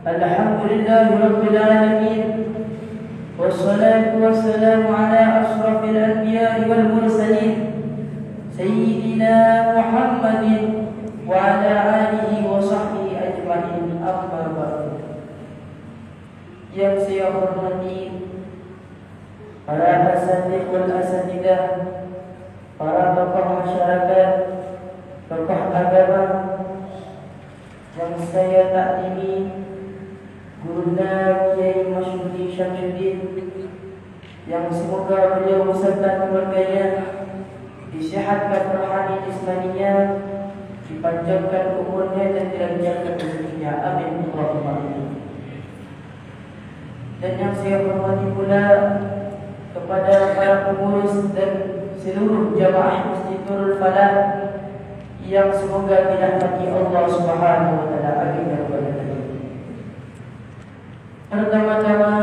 Alhamdulillah Rabbil Alamin. Wassalatu wassalamu ala ashrafil anbiya'i wal mursalin Sayyidina Muhammadin wa ala alihi wa sahbihi ajma'in. Amma ba'du. Yang saya hormati para asatidz wal asatidah, para tokoh masyarakat, tokoh agama yang saya taklimi, Gurunda Kiai Masyudi Syamsuddin, yang semoga beliau beserta keluarganya disehatkan rohani jasmaninya, dipanjangkan umurnya dan dilancarkan rezekinya. Amin Allahumma amin. Dan yang saya hormati pula kepada para pengurus dan seluruh jamaah Masjid Nurul Falah yang semoga dirahmati Allah Subhanahu wa taala. Amin ya rabbal alamin. Pertama-tama,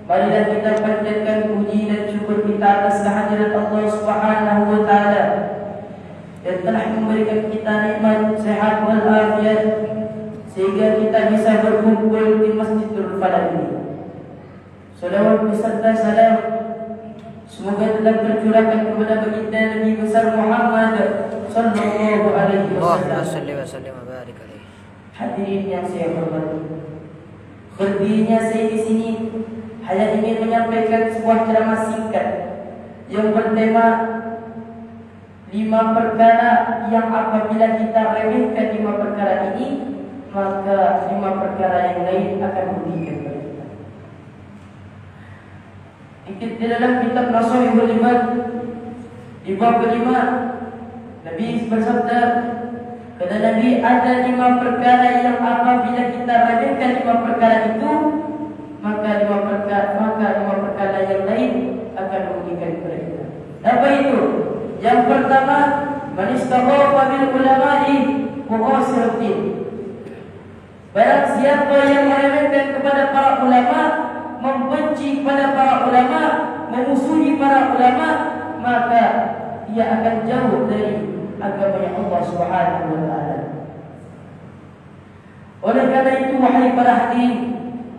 marilah kita panjatkan puji dan syukur kita atas kehadiran Allah Subhanahu wa taala yang telah memberikan kita nikmat sehat wal afiat sehingga kita bisa berkumpul di Masjidul Falah ini. Salawat beserta salam semoga tetap tercurahkan kepada baginda Nabi besar Muhammad sallallahu alaihi wasallam. Hadirin yang saya hormati, berdirinya saya di sini hanya ingin menyampaikan sebuah ceramah singkat yang bertema 5 perkara yang apabila kita remehkan 5 perkara ini, maka 5 perkara yang lain akan merugikan kita. Di dalam kitab Nashihul Ibad di bab kelima, Nabi bersabda, kata Nabi, ada 5 perkara yang apabila kita remehkan 5 perkara itu, maka 5 perkara yang lain akan merugikan kita. Apa itu? Yang pertama, man istaghafa bil ulama'i muqasiruddin. Barang siapa yang meremehkan kepada para ulama, membenci kepada para ulama, memusuhi para ulama, maka ia akan jauh dari agama Allah Subhanahu wa taala. Oleh karena itu, wahai para hadirin,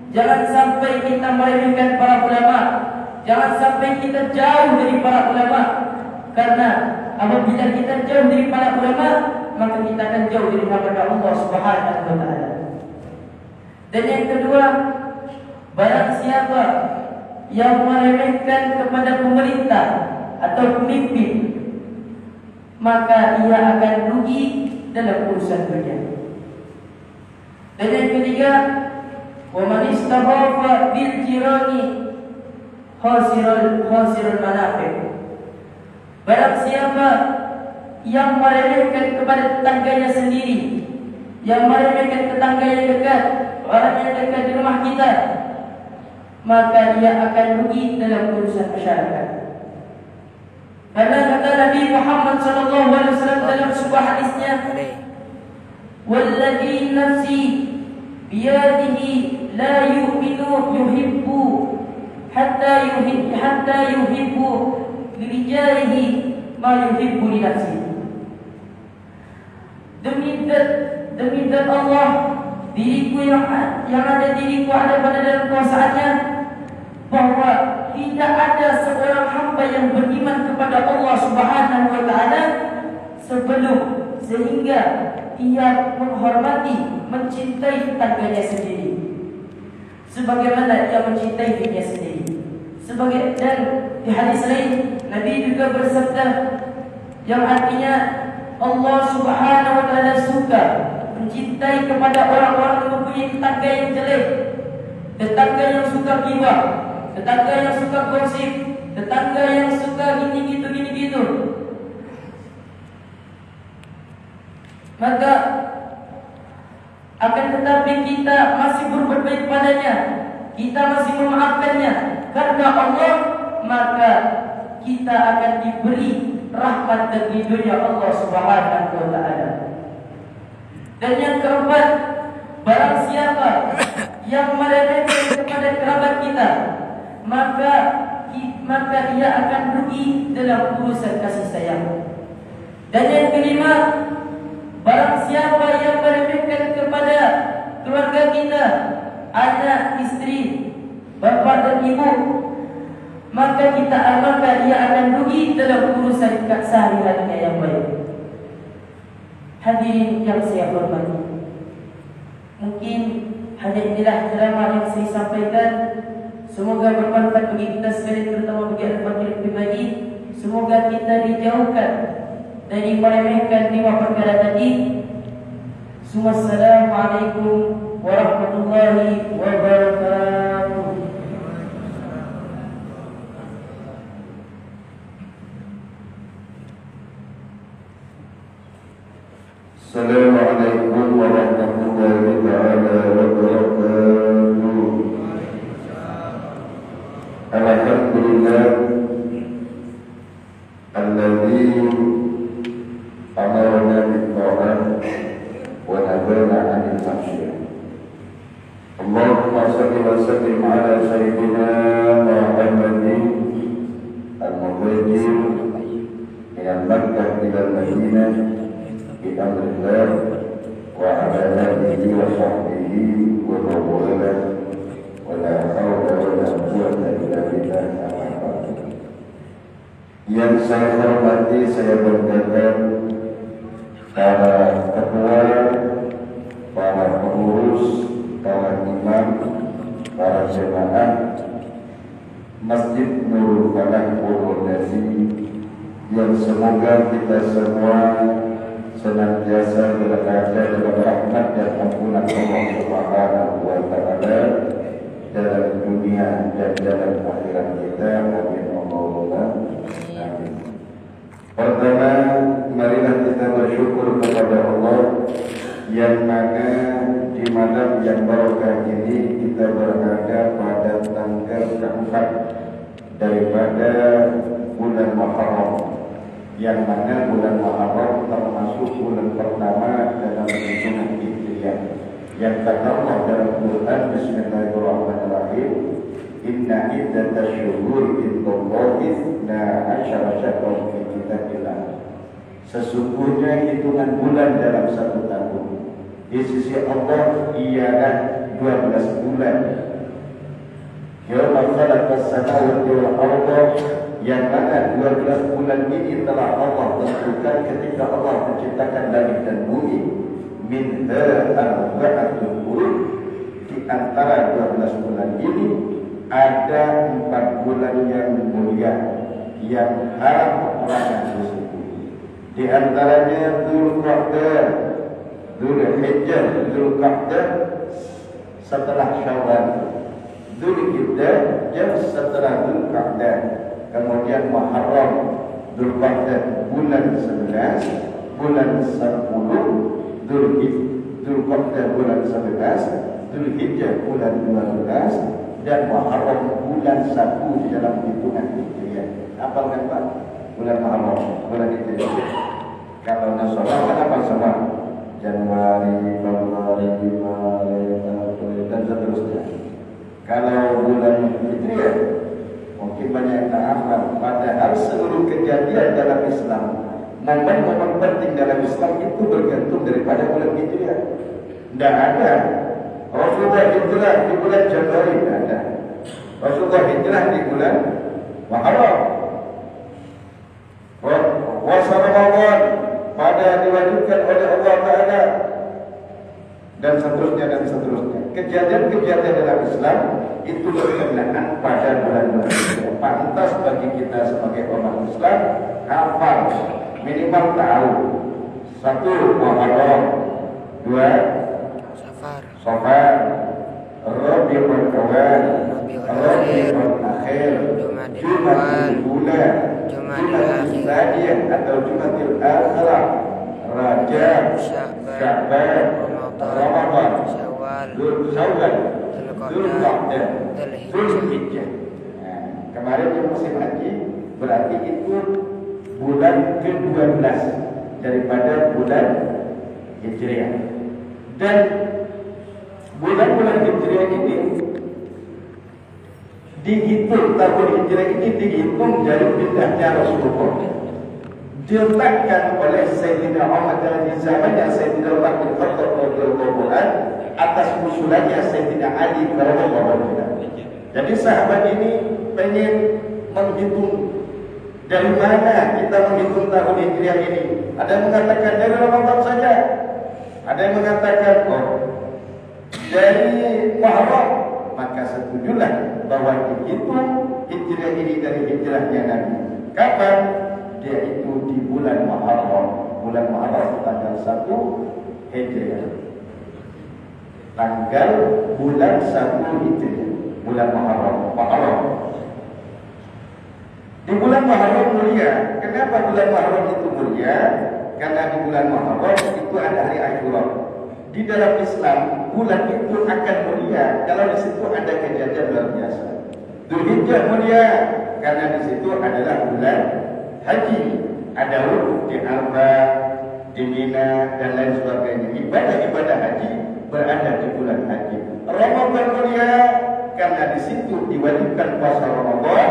jangan sampai kita meremehkan para ulama, jangan sampai kita jauh dari para ulama, karena apabila kita jauh dari para ulama, maka kita akan jauh dari rahmat Allah Subhanahu wa taala. Dan yang kedua, barang siapa yang meremehkan kepada pemerintah atau pemimpin, maka ia akan rugi dalam urusan dunia. Dan yang ketiga, wa man istaghafa bil jirani khasirul manafi'. Barang siapa yang meremehkan kepada tetangganya sendiri, yang meremehkan tetangga yang dekat, orang yang dekat di rumah kita, maka ia akan rugi dalam urusan masyarakat. Karena kata Nabi Muhammad sallallahu alaihi wasallam dalam sebuah hadisnya, "Walladzi nafsi biyadihi la yu'minu yuhibbu hatta yuhibbu lirijalihi ma yuhibbu li nafsihi." Demi zat Allah, diriku yang ada diriku ada pada dalam kuasaannya, bahwa tidak ada seorang hamba yang beriman kepada Allah Subhanahu wa taala sehingga ia menghormati, mencintai tetangganya sendiri sebagaimana ia mencintai dirinya sendiri. Dan di hadis lain Nabi juga bersabda yang artinya Allah Subhanahu wa taala suka, mencintai kepada orang-orang yang mempunyai tetangga yang jelek, tetangga yang suka ghibah, tetangga yang suka gosip, tetangga yang suka gini gitu. Maka akan tetapi kita masih berbuat baik padanya, kita masih memaafkannya karena Allah, maka kita akan diberi rahmat dan ridhonya Allah Subhanahu wa taala. Dan yang keempat, barang siapa yang meremehkan kepada kerabat kita, maka ia akan rugi dalam urusan kasih sayang. Dan yang kelima, barang siapa yang meremehkan kepada anak, istri, bapa dan ibu, maka kita amalkan, ia akan rugi dalam urusan sehari-harinya yang baik. Hadirin yang saya hormati, mungkin hanya inilah ceramah yang saya sampaikan. Semoga bermanfaat bagi kita sekalian, terutama bagi anak-anak pribadi. Semoga kita dijauhkan dari meremehkan 5 perkara tadi. Wassalamualaikum warahmatullahi wabarakatuh. Assalamualaikum warahmatullahi wabarakatuh. Alhamdulillah alladzi amarna bil-ta'at wa nahana 'anil ma'siyah. Allahumma shalli wa sallim ala sayyidina Muhammadin al-muhajir min Makkah ila Madinah bi amrillah wa ala alihi wa sahbihi wa man wa la hawla wa la quwwata illa billah. Yang saya hormati, saya banggakan para ketua, para pengurus, para imam, para jemaah Masjid Nurul Falah Purwodadi, yang semoga kita semua senantiasa berada dalam rahmat dan ampunan Allah Subhanahu wa Ta'ala dalam dunia dan dalam akhirat kita. Amin Allahumma amin. Pertama, marilah kita bersyukur kepada Allah yang mana di malam yang barokah ini kita berada pada tanggal keempat daripada bulan Muharram, yang mana bulan Muharram termasuk bulan pertama dalam hitungan Hijriah, yang kata Allah dalam Quran, Bismillahirrahmanirrahim, Inna iddatash syuhuri indallahi 12 syahran fi kitabillah. Sesungguhnya hitungan bulan dalam satu tahun di sisi Allah ialah 12 bulan. Yauma khalaqas samawati wal arda, yang mana 12 bulan ini telah Allah tentukan ketika Allah menciptakan langit dan bumi. Minha arba'atul hurum, di antara 12 bulan ini ada 4 bulan yang mulia yang haram peperangan tersebut. Di antaranya Dzulqa'dah, Dzulhijjah, Dzulqa'dah setelah Syawal, Dzulhijjah jam setelah Dzulqa'dah, kemudian Muharram, Dzulqa'dah bulan 11, bulan 10, Dzulqa'dah bulan 11, Dzulhijjah bulan 12, dan Muharram bulan 1 dalam hitungan Hijriah. Apa kan Pak? Bulan Muharram, bulan Hijriah. Kalau Nasrani kan apa sama? Januari, Februari, Maret, April, dan seterusnya. Kalau bulan Hijriah, mungkin banyak yang tak hafal. Padahal seluruh kejadian dalam Islam, momen-momen penting dalam Islam itu bergantung daripada bulan Hijriah. Tidak ada Rasulullah hijrah di bulan Januari, tidak ada. Rasulullah hijrah di bulan Muharram. Puasa Ramadan pada diwajibkan oleh Allah Ta'ala, dan seterusnya dan seterusnya. Kejadian-kejadian dalam Islam itu berkenaan pada bulan-bulan itu. Pantas bagi kita sebagai umat Islam hafal, minimal tahu. 1 Muharram, 2 Safar, Rabiul Awal, Rabiul Akhir, Jumatul Ula, Jumatul Tsaniyah atau Jumatul Akhirah, Rajab, Sya'ban, Ramadan, Syawal, Dzulqa'dah, Dzulhijjah. Kemarin yang musim haji berarti itu bulan ke-12 daripada bulan Hijriah. Dan bulan-bulan Hijriah ini dihitung, tahun Hijriah ini dihitung dari bid'ahnya Rasulullah. diletakkan oleh Sayyidina Umar di zamannya Sayyidina Umar bin Khattab radhiyallahu anhu atas usulannya Sayyidina Ali radhiyallahu anhu. Jadi sahabat ini pengen menghitung dari mana kita menghitung tahun Hijriah ini. Ada yang mengatakan dari Ramadan saja, ada yang mengatakan dari Muharram. Maka setujulah bahwa dihitung Hijriah ini dari hijrahnya Nabi. Kapan? Dia itu di bulan Muharram. Bulan Muharram tanggal 1 Hijriah. Tanggal bulan 1 Hijriah. Bulan Muharram. Di bulan Muharram mulia. Kenapa bulan Muharram itu mulia? Karena di bulan Muharram itu ada hari Asyura. Di dalam Islam, bulan itu akan mulia kalau di situ ada kejadian luar biasa. Dzulhijjah mulia karena di situ adalah bulan haji. Ada wukuf di Arafah, di Mina dan lain sebagainya. Ibadah-ibadah haji berada di bulan haji. Ramadan mulia karena di situ diwajibkan puasa Ramadan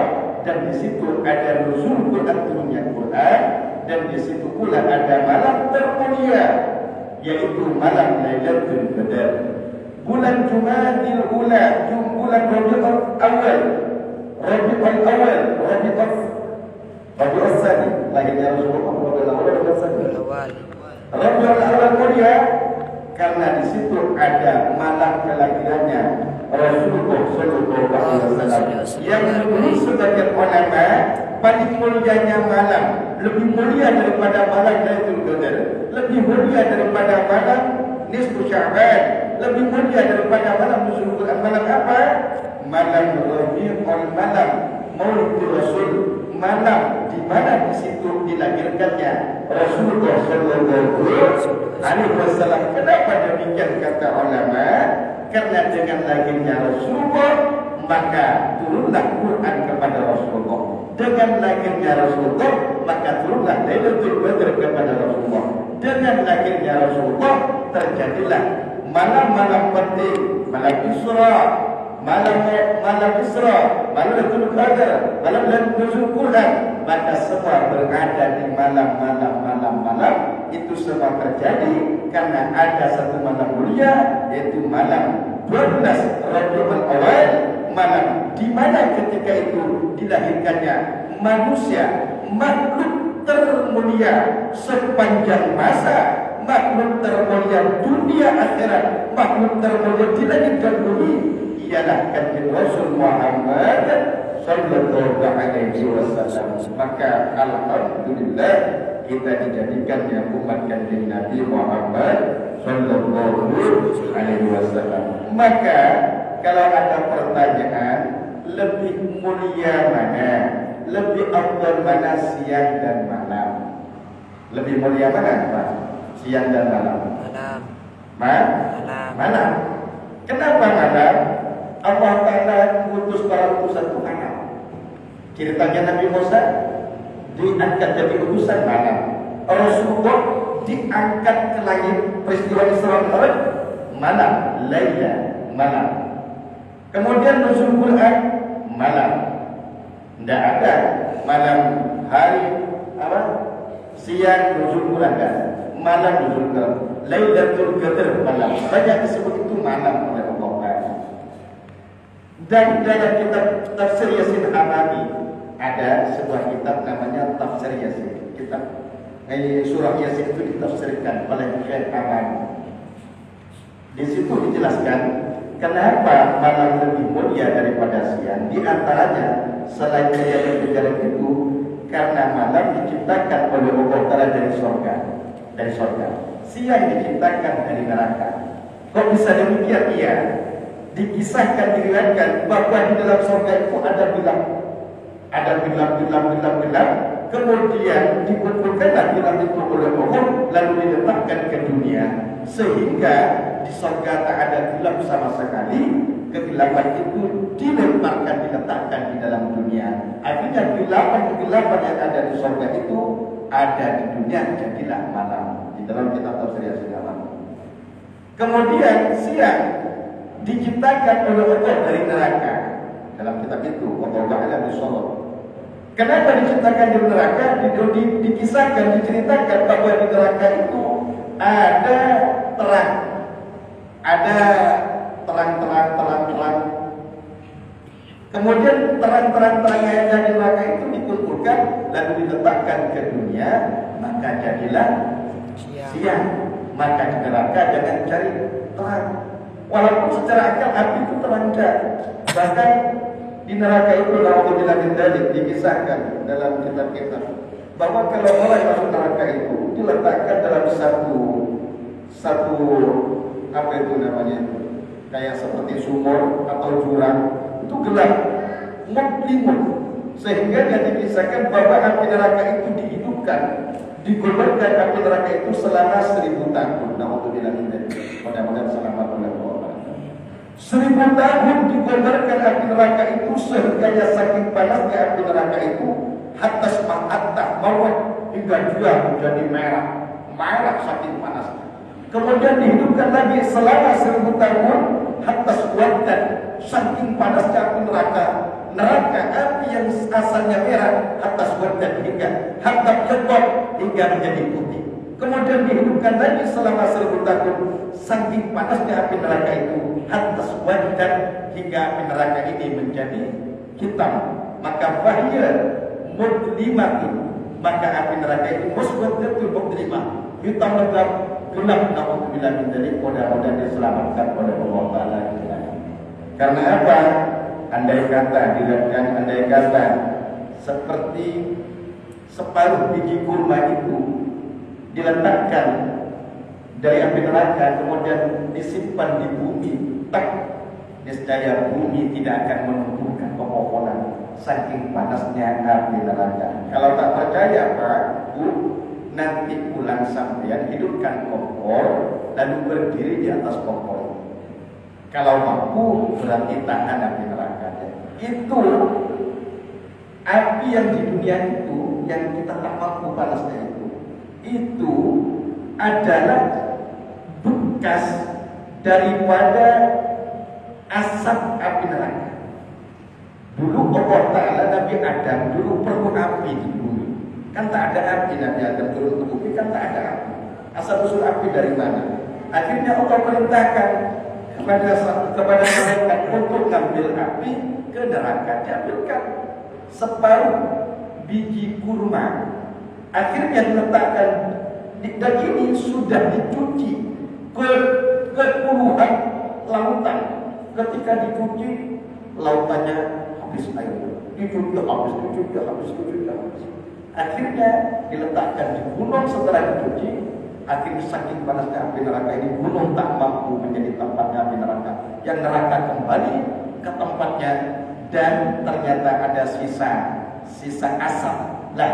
dan di situ ada nuzul Quran, turunnya Quran, dan di situ pula ada malam termulia yaitu malam Lailatul Qadar. Bulan Jumadil Ula, bulan Rabiul Awal, Rabiul Tsani, lahirnya Rasulullah Rabiul Awal mulia karena di situ ada malam kelahirannya Rasulullah sallallahu alaihi wasallam. Yang menurut sebagian ulama paling mulianya malam, lebih mulia daripada malam Lailatul Qadar, lebih mulia daripada malam nisfu Sya'ban, lebih mulia daripada malam nuzul Quran. Malam apa? Malam Rabiul Malam Maulid Rasul, malam di mana di situ dilahirkannya Rasulullah sallallahu alaihi wasallam. Kenapa demikian kata ulama? Karena dengan lahirnya Rasulullah maka turunlah Quran kepada Rasulullah. Dengan lahirnya Rasulullah maka turunlah Lailatul Qadar kepada Rasulullah. Dengan lahirnya Rasulullah terjadilah malam-malam penting, malam Isra, malam Lailatul Qadar, malam nuzul Quran. Maka semua berada di malam itu semua terjadi karena ada satu malam mulia yaitu malam 12 Rabiul Awal, malam di mana ketika itu dilahirkannya manusia, makhluk termulia sepanjang masa, makhluk termulia dunia akhirat, makhluk termulia di langit dan bumi ialah kanjeng Rasul Muhammad sallallahu alaihi wasallam. Maka alhamdulillah kita dijadikannya umat kanjeng Nabi Muhammad sallallahu alaihi wasallam. Maka kalau ada pertanyaan lebih mulia mana, lebih afdal mana siang dan malam? Lebih mulia mana, Pak? Siang dan malam? Malam. Kenapa malam? Allah Ta'ala mengutus para utusan itu malam. Ceritanya Nabi Musa diangkat jadi utusan malam. Rasulullah diangkat ke langit, peristiwa Isra Mi'raj malam, Laila malam. Kemudian nuzul Quran malam. Tidak ada malam hari apa? Siang nuzul Quran kan? Malam nuzul Quran. Lailatul Qadar malam. Banyak disebut itu malam oleh Allah. Dan dalam kitab Tafsir Yasin Hamami ada sebuah kitab namanya Tafsir Yasin. Kitab surah Yasin itu ditafsirkan oleh Syekh Hamami. Di situ dijelaskan kenapa malam lebih mulia daripada siang. Di antaranya selain kejadian itu karena malam diciptakan oleh Allah Ta'ala dari surga. Siang diciptakan dari neraka. Kok bisa demikian? Iya. Dikisahkan, diriwayatkan bahwa di dalam surga itu ada bilang. Kemudian dikumpulkanlah bilang itu oleh Allah lalu diletakkan ke dunia sehingga di surga tak ada gelap sama sekali. Kegelapan itu diletakkan di dalam dunia. Artinya kegelapan yang ada di surga itu ada di dunia, jadilah malam. Di dalam kitab Tafsir Yasin Hamami. Kemudian siang diciptakan oleh Allah dari neraka. Dalam kitab itu Allah Ta'ala bersolat. Kenapa diciptakan di neraka? Dikisahkan, diceritakan bahwa di neraka itu ada terang, ada terang. Kemudian terang yang ada di neraka itu dikumpulkan lalu diletakkan ke dunia, maka jadilah siang. Maka di neraka jangan cari terang. Walaupun secara akal api itu terang saja. Bahkan di neraka itu alhamdulillah dikisahkan dalam kitab-kitab bahwa kalau orang masuk neraka itu diletakkan dalam satu apa itu namanya, kayak seperti sumur atau jurang, itu gelap, mudlimun, sehingga dia dikisahkan bahwa api neraka itu dihidupkan, digolongkan api neraka itu selama 1000 tahun. Alhamdulillah, mudah-mudahan selamat oleh Allah. 1000 tahun digolongkan api neraka itu, sehingga saking panasnya api neraka itu hatta mawat, hingga dia menjadi merah saking panasnya. Kemudian dihidupkan lagi selama 1000 tahun hatta suwatan, saking panasnya api neraka api yang asalnya merah hatta suwatan, hingga hatta yadab, hingga menjadi putih. Kemudian dihidupkan lagi selama 1000 tahun saking panasnya api neraka itu hatta suwatan, hingga api neraka ini menjadi hitam. Maka bahaya mudlimatin, maka api neraka itu muswaddatul mudlimah, hitam legam, gelap. Alhamdulillah min dzalik, mudah-mudahan diselamatkan oleh Allah Taala. Karena apa? Andai kata seperti separuh biji kurma itu diletakkan dari api neraka kemudian disimpan di bumi, niscaya bumi tidak akan menumbuhkan pepohonan saking panasnya api neraka. Kalau tak percaya Pak Bu, nanti pulang sampean hidupkan kompor lalu berdiri di atas kompor. Kalau mampu berarti tahan api neraka. Itu api yang di dunia itu yang kita tak mampu panasnya itu adalah bekas daripada asap api neraka. Dulu Allah Ta'ala Nabi Adam dulu perlu api di bumi. Kan tak ada api, Nabi Adam turun ke bumi kan tak ada api. Asal usul api dari mana? Akhirnya Allah perintahkan kepada mereka untuk ngambil api ke neraka. Diambilkan separuh biji kurma. Akhirnya diletakkan dan ini sudah dicuci ke puluhan lautan. Ketika dicuci lautannya habis air, dicuci habis. Akhirnya diletakkan di gunung. Setelah dicuci, akhirnya saking panasnya api neraka ini, gunung tak mampu menjadi tempatnya api neraka. Yang neraka kembali ke tempatnya dan ternyata ada sisa asap. Lah,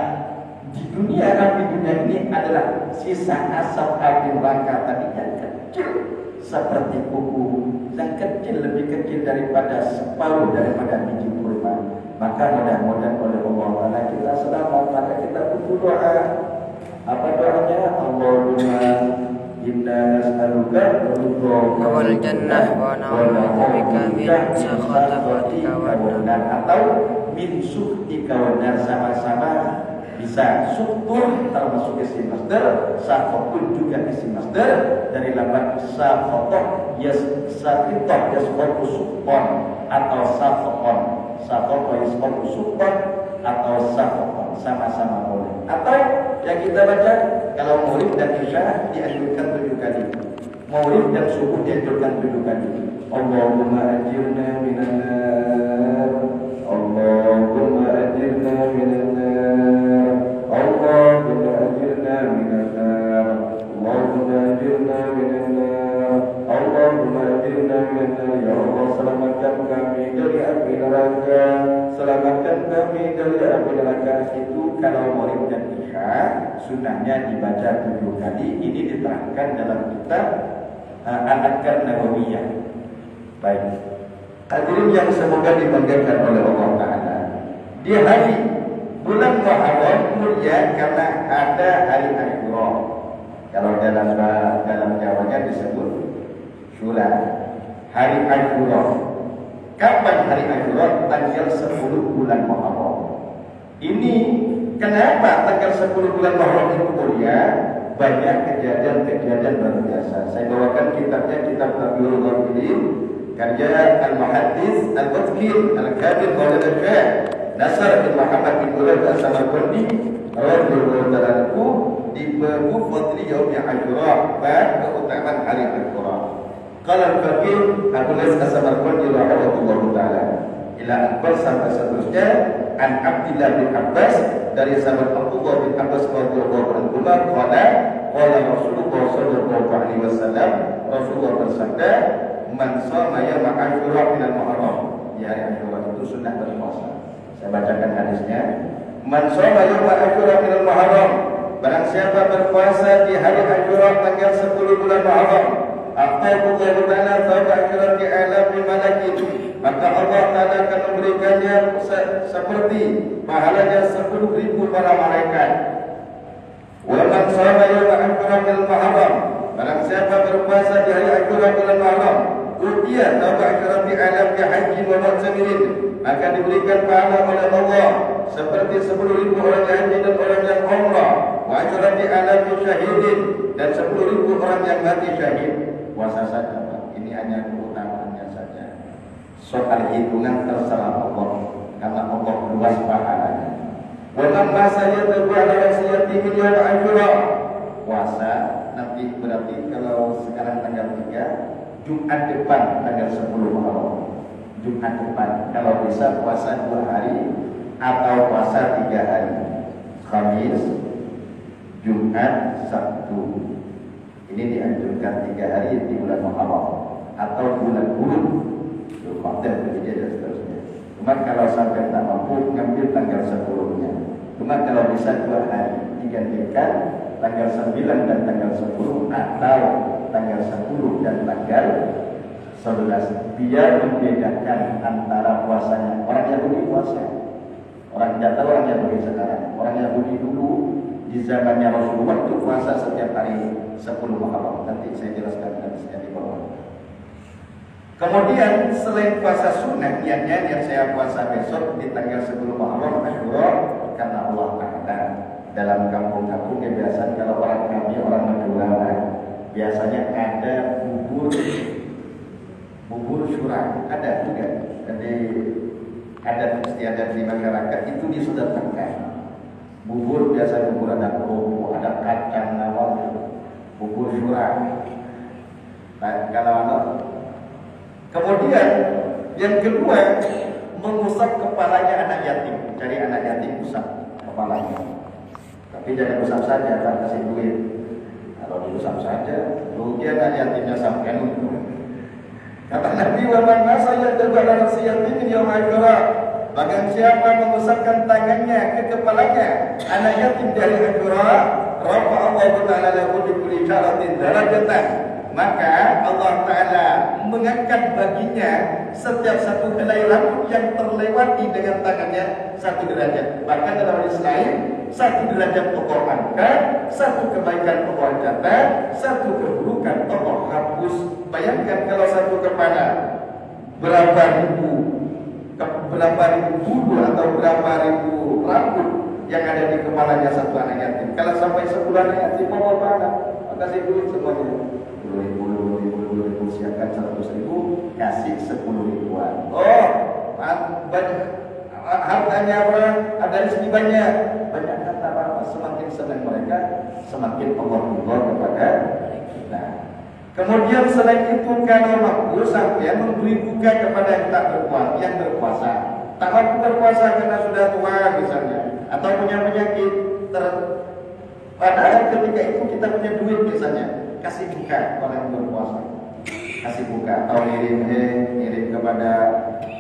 di dunia ini adalah sisa asap api neraka tadinya kecil seperti kuku, dan kecil, lebih kecil daripada separuh daripada biji kurma. Maka mudah-mudahan oleh Allah Ta'ala kita selamat. Maka kita berdoa. Apa doanya? Allahumma inna nas'aluka wal jannah wa na'udzubika min sakhatika wan nar, atau min sukhtika wan nar, sama-sama bisa. Syukur termasuk isim masdar, sakhotun juga isim masdar dari lafaz sakhotoh yasqitoh yasqotu sukhon atau sakhoton, sakhotoh yasqotu sukhon atau sakhoton, sama-sama boleh. Atau yang kita baca kalau maulid dan isya dianjurkan 7 kali, maulid dan subuh dianjurkan 7 kali. Allahumma ajirna minan nar, Allahumma ajirna minan nar, Allahumma ajirna minan nar, Allahumma ajirna minan nar, Allahumma ajirna minan nar. Ya Allah, selamatkan kami dari api neraka, selamatkan kami dari api neraka. Itu kalau maulid dan isya sunnahnya dibaca 7 kali. Ini diterangkan dalam kitab Al-Adkar Nawawiyah. Baik, hadirin yang semoga dibanggakan oleh Allah Ta'ala, di hari bulan Muharram mulia karena ada hari Asyura. Kalau dalam Jawanya disebut Syura, hari Asyura. Kapan hari Asyura? Tanggal 10 bulan Muharram. Ini kenapa tanggal 10 bulan Muharram itu mulia? Banyak kejadian-kejadian luar biasa. Saya bawakan kitabnya, kitab Tabiul Ghafilin, karya Al-Muhaddits Al-Mutkir Al-Qadir Maulana Syekh Nasr bin Muhammad bin Ulad As-Samarqandi radhiyallahu ta'ala anhu di bab fadli yaum Asyura, bab keutamaan hari Asyura. Qala al-faqih Abu Lais As-Samarqandi rahimahullahu ta'ala ila akbar sampai seterusnya an Abdullah bin Abbas dari sahabat Abdullah bin Abbas radhiyallahu anhu qala Rasulullah sallallahu alaihi wasallam, Rasulullah bersabda, man shoma yaum Asyura min al-Muharram, ya hari Asyura itu sunnah berpuasa. Saya bacakan hadisnya. Man shoma yaum Asyura min al-Muharram, barang siapa berpuasa di hari Asyura tanggal 10 bulan Muharram, aqallahu ta'ala thawab Asyura bi alafi malakin, maka Allah Ta'ala akan memberikannya seperti pahalanya 10.000 para malaikat. Wa man shoma yaum Asyura min al-Muharram, barang siapa berpuasa di hari Asyura bulan Muharram, utiya thawab Asyura bi alafi haji wa mu'tamirin, maka diberikan pahala oleh Allah seperti 10.000 orang yang haji dan orang yang umrah, wa Asyura bi alafi syahidin, dan 10.000 orang yang mati syahid. Puasa saja, Pak. Ini hanya keutamaannya saja. Soal hitungan terserah Allah, karena Allah luas pahalanya. Walam bahasanya terbuat dalam siyati yaum Asyura. Puasa nanti berarti kalau sekarang tanggal 3, Jumat depan tanggal 10 Muharram. Jumat depan kalau bisa puasa 2 hari atau puasa 3 hari. Khamis, Jumat, Sabtu. Ini dianjurkan 3 hari di bulan Muharram atau bulan Hud, Zulqa'dah, Dzulhijjah dan seterusnya. Cuma kalau sampai tak mampu, ngambil tanggal 10-nya. Cuma kalau bisa 2 hari, digantikan tanggal 9 dan tanggal 10 atau tanggal 10 dan tanggal 11, biar membedakan antara puasanya. Orang Yahudi puasa, orang tidak tahu orang Yahudi sekarang. Orang Yahudi dulu di zamannya Rasulullah itu puasa setiap hari 10 Muharram. Nanti saya jelaskan hadisnya di bawah. Kemudian selain puasa sunnah, niatnya yang saya puasa besok di tanggal 10 Muharram Asyura karena Allah Ta'ala. Dalam kampung-kampung kebiasaan kalau orang kami, orang Madura, biasanya ada bubur syura, ada juga. Jadi ada istiadat di masyarakat itu disodorkan. Bubur biasa bubur ada kerupuk, ada kacang nawal, bubur syura. Kalau kemudian yang kedua, mengusap kepalanya anak yatim. Cari anak yatim, usap kepalanya. Tapi jangan usap saja, tak kasih duit. Kalau diusap saja, rugi anak yatimnya sampai untuk. Kata Nabi, wa man nasaya dabala nasiyatin yaum Asyura. Bahkan siapa mengusapkan tangannya ke kepalanya anak yatim dari Asyura, rafa Allah Ta'ala lahu bi kulli syaratin darajatan, maka Allah Ta'ala mengangkat baginya setiap satu helai rambut yang terlewati dengan tangannya 1 derajat. Bahkan dalam hadis lain, 1 derajat Allah angkat, 1 kebaikan Allah catat, 1 keburukan Allah hapus. Bayangkan kalau 1 kepala berapa ribu bulu atau berapa ribu rambut yang ada di kepalanya 1 anak yatim. Kalau sampai sebulan anak yatim, mau apa? Kasih duit semuanya. 10.000, siapkan 100.000, kasih 10.000-an. Oh, banyak hartanya orang, ada rezeki banyak. Banyak kata apa? Semakin senang mereka, semakin Allah ridha kepada kita. Kemudian selain itu, kalau mampu sampai memberi buka kepada yang tak berpuasa, yang berpuasa. Tak mampu berpuasa karena sudah tua misalnya, atau punya penyakit. Padahal ketika itu kita punya duit misalnya, kasih buka orang yang berpuasa. Kasih buka atau ngirim kepada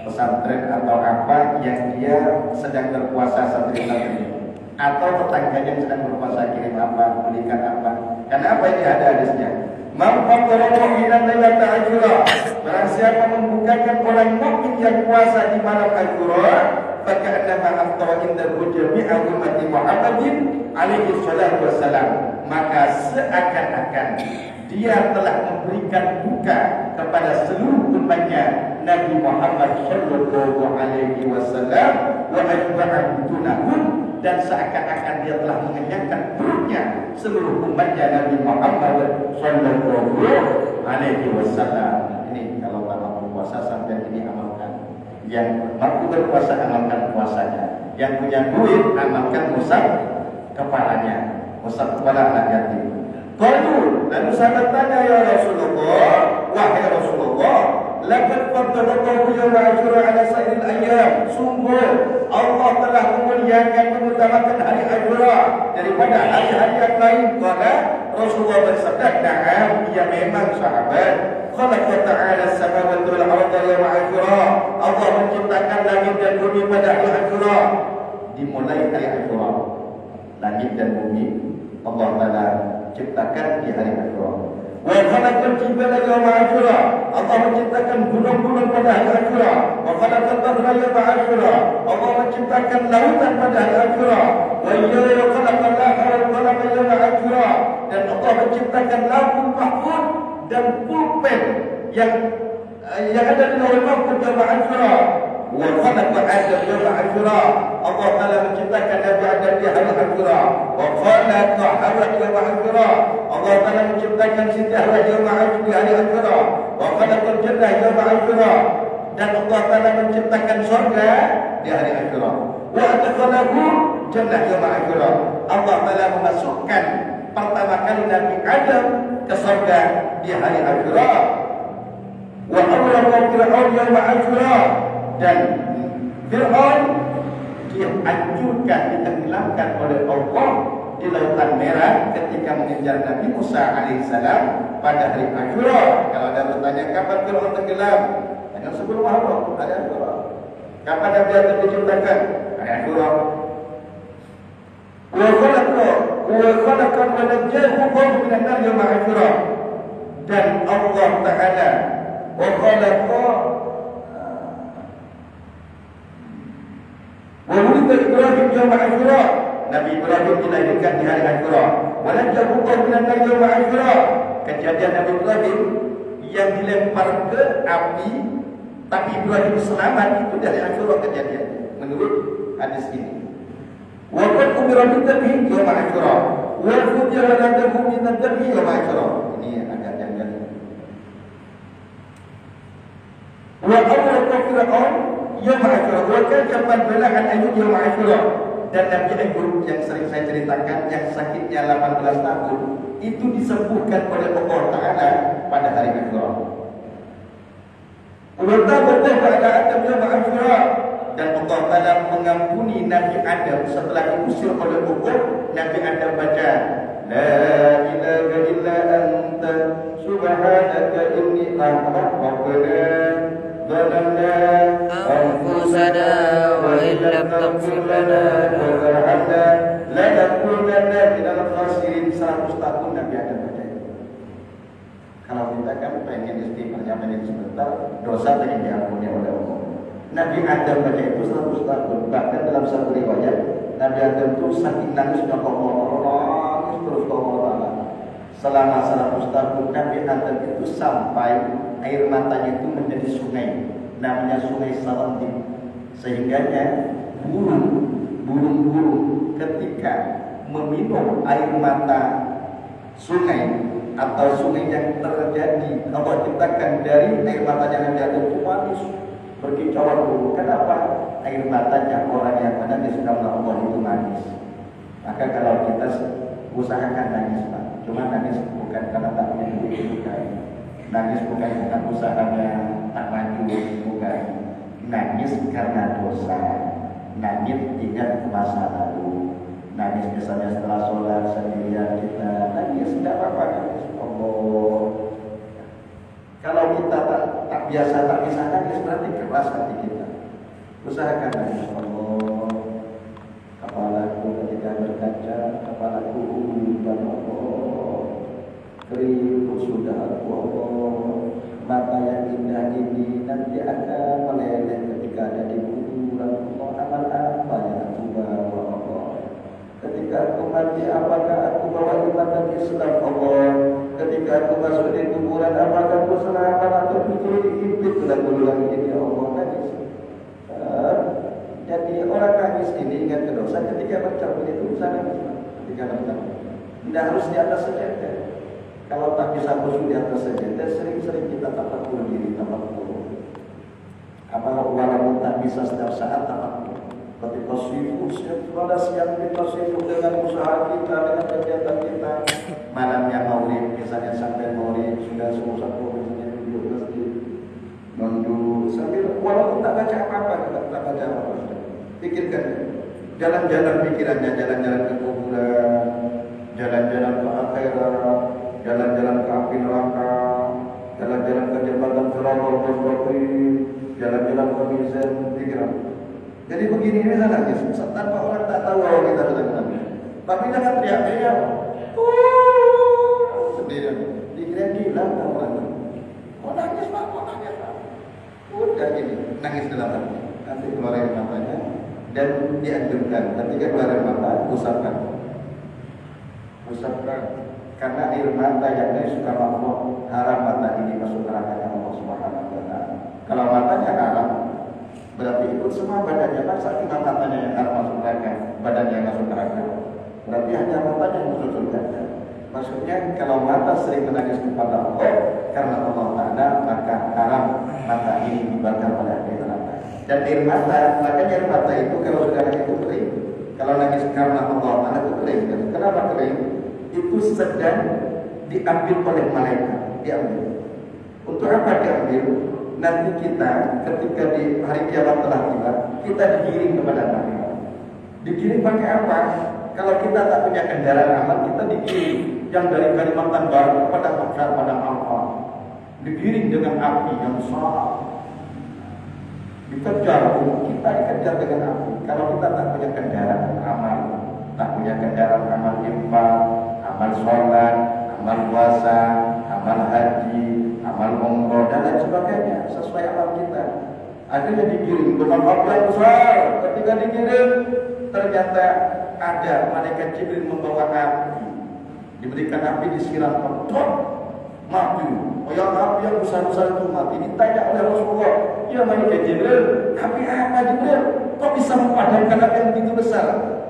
pesantren atau apa yang dia sedang berpuasa santri-santri, atau tetangganya yang sedang berpuasa, kirim apa, belikan apa. Karena apa ini ada hadisnya. Mamfakarullah minan lailata Asyura. Barang siapa membukakan orang mukmin yang puasa di malam Asyura, maka annama afṭara indahu jami'a ummati Muhammadin alaihi salatu wassalam. Maka seakan-akan dia telah memberikan buka kepada seluruh umatnya Nabi Muhammad sallallahu alaihi wasallam wa ajba'a dunahum, dan seakan-akan dia telah mengenyangkan perutnya seluruh umatnya Nabi Muhammad sallallahu alaihi wasallam. Ini kalau tak mampu puasa sampai ini amalkan. Yang mampu berpuasa amalkan puasanya. Yang punya duit amalkan musab kepalanya, musab kepala anak yatim. Lalu sahabat tanya, ya Rasulullah, wahai Rasulullah, laqad faddalallahu yawma Asyura ala sa'iril ayyam. Sungguh Allah telah memuliakan, mengutamakan hari Asyura daripada hari-hari yang lain. Qala, Rasulullah bersabda, na'am, ya memang sahabat. Khalaqa ta'ala as-samawati wal arda yawma Asyura. Allah menciptakan langit dan bumi pada hari Asyura. Dimulai hari Asyura, langit dan bumi Allah Ta'ala ciptakan di hari Asyura. Wa khalaqal jibala yawma Asyura. Allah menciptakan gunung-gunung pada hari Asyura. Wa khalaqal bahra yawma Asyura. Allah menciptakan lautan pada hari Asyura. Wa khalaqal lahra wal qalam yawma Asyura. Dan Allah menciptakan lauhul mahfuz dan pulpen yang ada di lauhul mahfuz yawma Asyura. Wa khalaqa Adam yawma Asyura. Allah Ta'ala menciptakan Nabi Adam di hari Asyura. Wa khalaqa Hawa yawma Asyura. Allah Ta'ala menciptakan Siti Hawa yawma Asyura di hari Asyura. Wa khalaqa Jannah yawma Asyura. Dan Allah Ta'ala menciptakan surga di hari Asyura. Wa adkhalahu Jannah yawma Asyura. Allah Ta'ala memasukkan pertama kali Nabi Adam ke surga di hari Asyura. Wa awraqa Fir'aun yawma Asyura. Dan Fir'aun dihancurkan, ditenggelamkan oleh Allah di Lautan Merah ketika mengejar Nabi Musa alaihissalam pada hari Asyura. Kalau ada bertanya kapan Fir'aun tenggelam, tanya sebelum Muharram, hari Asyura. Kapan Nabi Adam diciptakan? Hari Asyura. Wa khalaqa wa najjahu Allahu minan nar yawma Asyura. Dan Allah Ta'ala wa khalaqa Wulida Ibrahim yawma Asyura. Nabi Ibrahim dilahirkan di hari Asyura. Walajjahu Allah minan nar yawma Asyura. Kejadian Nabi Ibrahim yang dilempar ke api tapi Ibrahim selamat itu dari Asyura kejadian menurut hadis ini. Wa qad umira bid-dhabhi yawma Asyura. Wa fujira lahu min ad-dhabhi yawma Asyura. Ini agak janggal. Wa awraqa Fir'aun yawma Asyura. Wa kajaban belahan Ayyub yawma Asyura. Dan Nabi Ayyub yang sering saya ceritakan yang sakitnya 18 tahun itu disembuhkan oleh Allah Ta'ala pada hari Asyura. Wa tabadah ala Adam yawma Asyura. Dan Allah Ta'ala mengampuni Nabi Adam setelah diusir oleh Allah. Nabi Adam baca La ilaha illa anta subhanaka inni ظلمنا أنفسنا وإن لم تغفر لنا وترحمنا لنكونن من الخاسرين. 100 tahun Nabi Adam baca itu. Kalau kita kan pengen istighfarnya pengen sebentar, dosa pengen diampuni oleh Allah. Nabi Adam baca itu 100 tahun. Bahkan dalam satu riwayat Nabi Adam itu saking nangisnya Allah terus Allah. Selama 100 tahun Nabi Adam itu sampai air matanya itu menjadi sungai, namanya Sungai Sarandib. Sehingganya burung-burung ketika meminum air mata sungai atau sungai yang terjadi Allah ciptakan dari air matanya Nabi Adam itu manis berkicauan burung. Kenapa? Air matanya orang yang menangis karena Allah itu manis. Maka kalau kita usahakan nangis, Pak. Cuma nangis bukan karena tak punya duit, bukan. Nangis bukan usahanya tak maju, bukan. Nangis karena dosa. Nangis ingat masa lalu. Nangis misalnya setelah sholat sendirian kita nangis, tidak apa-apa nangis. Allah. Kalau kita tak biasa, tak bisa nangis, berarti keras hati kita. Usahakan nangis. Allah. Kepalaku ketika berkaca, kepalaku dan Allah. Keringat sudah aku Allah. Mata yang indah ini nanti akan meleleh ketika ada di kuburan Allah. Amal apa yang aku bawa Allah. Ketika aku mati, apakah aku bawa ibadah Islam Allah? Ketika aku masuk di kuburan, apakah aku selamat atau betul diimpit tulang-tulang ini ya Allah? Nangis. Jadi orang nangis ini ingat ke dosa ketika bercabut itu bisa nangis. Ketika bercabut, tidak harus di atas saja. Kalau tak bisa khusyuk di atas saja, sering-sering kita tafakur diri, tafakur. Apakah walaupun tak bisa setiap saat tafakur. Ketika sibuk, pada siang kita sibuk dengan usaha kita, dengan kegiatan kita. Malamnya maulid, misalnya sampai maulid sudah satu misalnya duduk masjid, nunduk sambil walaupun tak baca apa-apa, tak baca apa-apa. Pikirkan, jalan-jalan pikirannya, jalan-jalan ke kuburan, jalan-jalan ke akhirat, jalan-jalan ke api neraka, jalan-jalan ke jembatan Siratal Mustaqim, jalan-jalan ke mizan, pikiran. Jadi begini ini saya nangis, tanpa orang tak tahu bahwa kita sedang nangis. Tapi jangan teriak-teriak. Sendirian, dikira gila orang. Kok nangis Pak? Kok nangis Pak? Udah gini, nangis dalam hati. Nanti keluar air matanya dan dianjurkan. Ketika keluar air mata, usapkan. Usapkan. Karena air mata yang suka Allah haram mata ini masuk neraka Allah Subhanahu Wa Taala. Kalau matanya haram, berarti ikut semua badannya. Masa cuma matanya yang haram masuk neraka, badannya yang masuk neraka. Berarti hanya matanya yang masuk surga. Maksudnya kalau mata sering menangis kepada Allah karena Allah Taala, maka haram mata ini dibakar pada api neraka. Dan air mata, makanya air mata itu kalau sudah itu kering. Kalau nangis karena Allah Taala itu kering. Kenapa kering? Itu sedang diambil oleh malaikat, diambil. Untuk apa diambil? Nanti kita ketika di hari kiamat telah tiba, kita digiring kepada neraka. Digiring pakai apa? Kalau kita tak punya kendaraan aman, kita digiring yang dari Kalimantan Baru kepada Mekah pada Alfa. Digiring dengan api yang besar. Dikejar, kita dikejar dengan api. Kalau kita tak punya kendaraan aman, tak punya kendaraan aman infak, amal sholat, amal puasa, amal haji, amal umroh dan lain sebagainya sesuai amal kita. Akhirnya digiring dengan api yang besar. Ketika digiring, ternyata ada malaikat Jibril membawa api. Diberikan api disiram kotor, mati. Oh yang api yang besar-besar itu mati. Ditanya oleh Rasulullah, ya malaikat Jibril, api apa Jibril? Kok bisa memadamkan api yang begitu besar?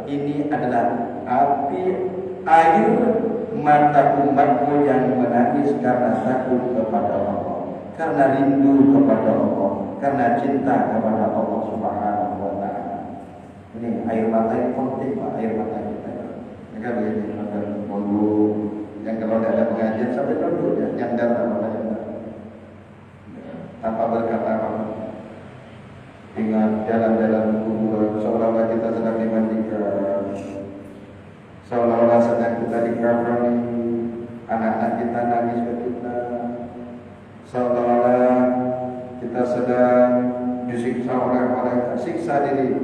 Ini adalah api air mata umatmu yang menangis karena takut kepada Allah, karena rindu kepada Allah, karena cinta kepada Allah Subhanahu Wa Taala. Ini air mata yang penting, Pak, air mata kita. Mereka begini, makan dulu. Yang kalau tidak ada pengajian sampai dulu ya, yang datang apa-apa tanpa berkata apa-apa. Ingat jalan-jalan kuburan seolah-olah kita sedang dimandikan, seolah-olah sedang kita dikafani, anak-anak kita nangis ke kita, seolah-olah kita sedang disiksa oleh malaikat, siksa diri,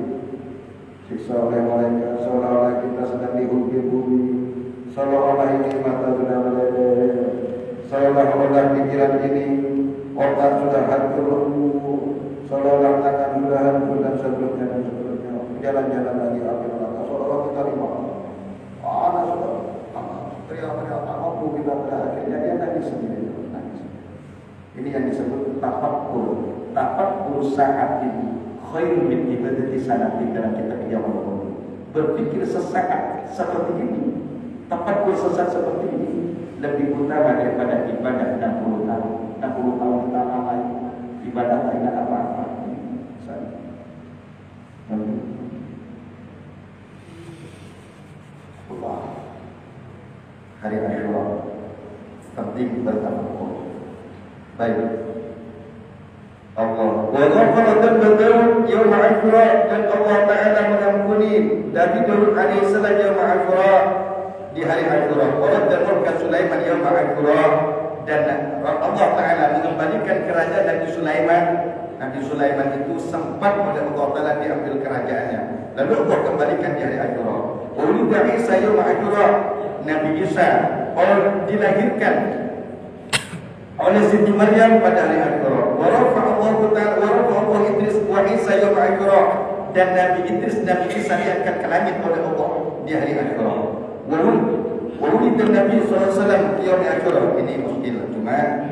siksa oleh malaikat, seolah-olah kita sedang dihukumi, seolah-olah ini mata sudah meleleh, seolah-olah pikiran ini, otak sudah hancur, seolah-olah tangan sudah hancur dan seterusnya dan seterusnya. Jalan-jalan lagi akhir neraka, seolah-olah kita dimakan. Anak sudah teriak-teriak tak mampu kita akhirnya dia nangis sendiri, nangis. Ini yang disebut tafakkur. Tafakkur saat ini khairun min ibadati sanatin dalam kitab Iyamul. Berpikir sesaat seperti ini, tafakkur sesaat seperti ini lebih utama daripada ibadah 60 tahun. 60 tahun kita amal ibadah tidak apa-apa. Allah. Hari Asyura penting bertafakkur. Baik. Allah. Wa ghafara dzanbahu yaum Asyura dan Allah Taala mengampuni Nabi Daud alaihi salam yaum Asyura di hari Asyura. Wa radda mulka Sulaiman yaum Asyura dan Allah Taala mengembalikan kerajaan Nabi Sulaiman. Nabi Sulaiman itu sempat oleh Allah Taala diambil kerajaannya. Lalu Allah kembalikan di hari Asyura. Ulida Isa yaum Asyura. Nabi Isa dilahirkan oleh Siti Maryam pada hari Asyura. Wa rafa'a Idris wa Isa yaum Asyura dan Nabi Idris Nabi Isa diangkat ke langit oleh Allah di hari Asyura. Kemudian Nabi SAW Yaum Asyura, ini muskil, cuma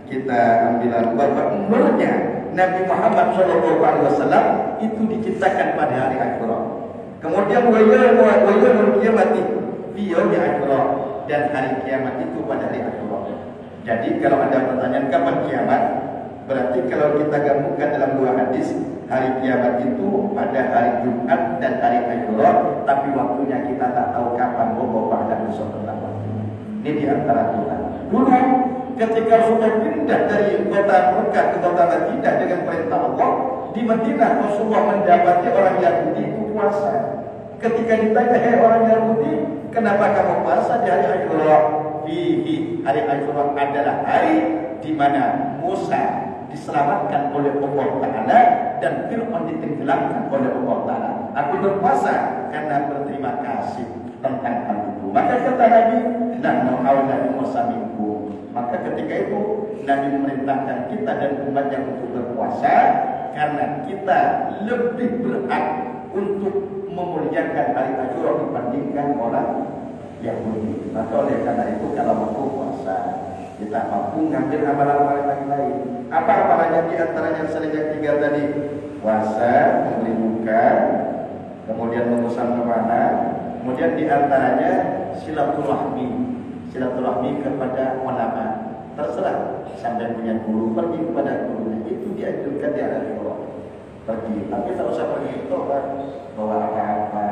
kita ambilan bahwa umurnya Nabi Muhammad SAW itu diciptakan pada hari Asyura. Kemudian wayul kiamati fi yaumi Asyura, dan hari kiamat itu pada hari Asyura. Jadi kalau ada pertanyaan kapan kiamat, berarti kalau kita gabungkan dalam dua hadis, hari kiamat itu pada hari Jumat dan hari Asyura, tapi waktunya kita tak tahu kapan. Bapak ada besok tentang waktu. Ini di antara Tuhan. Dulu ketika Rasulullah pindah dari kota Mekah ke kota Madinah dengan perintah Allah, di Madinah Rasulullah mendapati orang Yahudi itu puasa. Ketika ditanya, "Hei orang Yahudi, kenapa kamu puasa di hari Asyura?" Fihi, hari Asyura adalah hari di mana Musa diselamatkan oleh Allah Ta'ala dan Fir'aun ditenggelamkan oleh Allah Ta'ala. Aku berpuasa karena berterima kasih tentang hal itu. Maka kata Nabi, "Nahnu aula Musa minkum." Maka ketika itu Nabi memerintahkan kita dan umatnya untuk berpuasa karena kita lebih berhak untuk memuliakan hari Asyura dibandingkan orang Yahudi. Maka oleh karena itu kalau mampu puasa, kita mampu ngambil amalan-amalan yang lain. Apa amalannya? Di antaranya sebanyak 3 tadi: puasa, memberi buka, kemudian memesan kemana, kemudian di antaranya silaturahmi kepada ulama. Terserah, sampai punya guru, pergi kepada gurunya, itu dianjurkan di hari Asyura. Pergi, tapi tak usah pergi itu bawa apa-apa.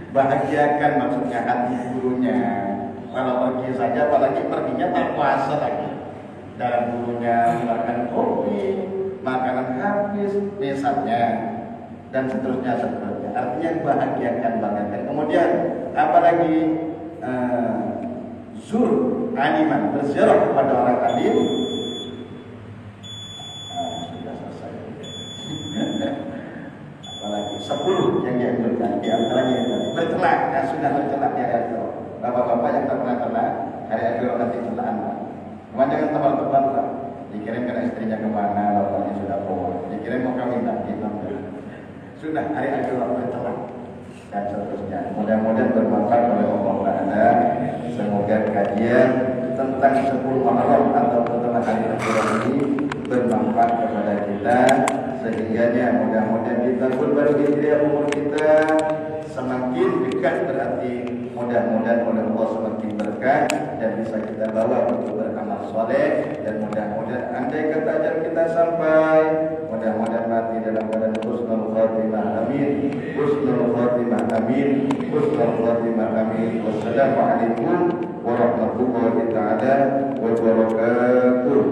Bahagiakan maksudnya hati gurunya. Kalau pergi saja, apalagi perginya tak puasa lagi. Dalam gurunya makan kopi, makanan habis, misalnya, dan seterusnya. Artinya bahagiakan, banggakan. Kemudian apalagi zur animan, berziarah kepada orang alim. Sudah selesai. Apalagi 10 yang dianjurkan, di antaranya yang tadi bercelak, sudah bercelak di hari Asyura. Bapak-bapak yang tak pernah celak, hari Asyura nanti celaan. Cuma jangan tebal-tebal lah. Dikirimkan istrinya kemana, bapaknya sudah bawa. Dikirim mau kawin lagi, sudah hari Asyura bercelak dan seterusnya. Mudah-mudahan bermanfaat oleh Allah Ta'ala. Semoga kajian tentang 10 Muharram atau tentang hari Asyura ini bermanfaat kepada kita, sehingga mudah-mudahan kita pun baru hijriah umur kita semakin dekat, berarti mudah-mudahan oleh Allah semakin berkah dan bisa kita bawa untuk beramal soleh, dan mudah-mudahan andai kata ajal kita sampai, mudah-mudahan mati dalam keadaan husnul khatimah, amin. Husnul khatimah, amin. Husnul khatimah, amin. Wassalamualaikum warahmatullahi taala wabarakatuh.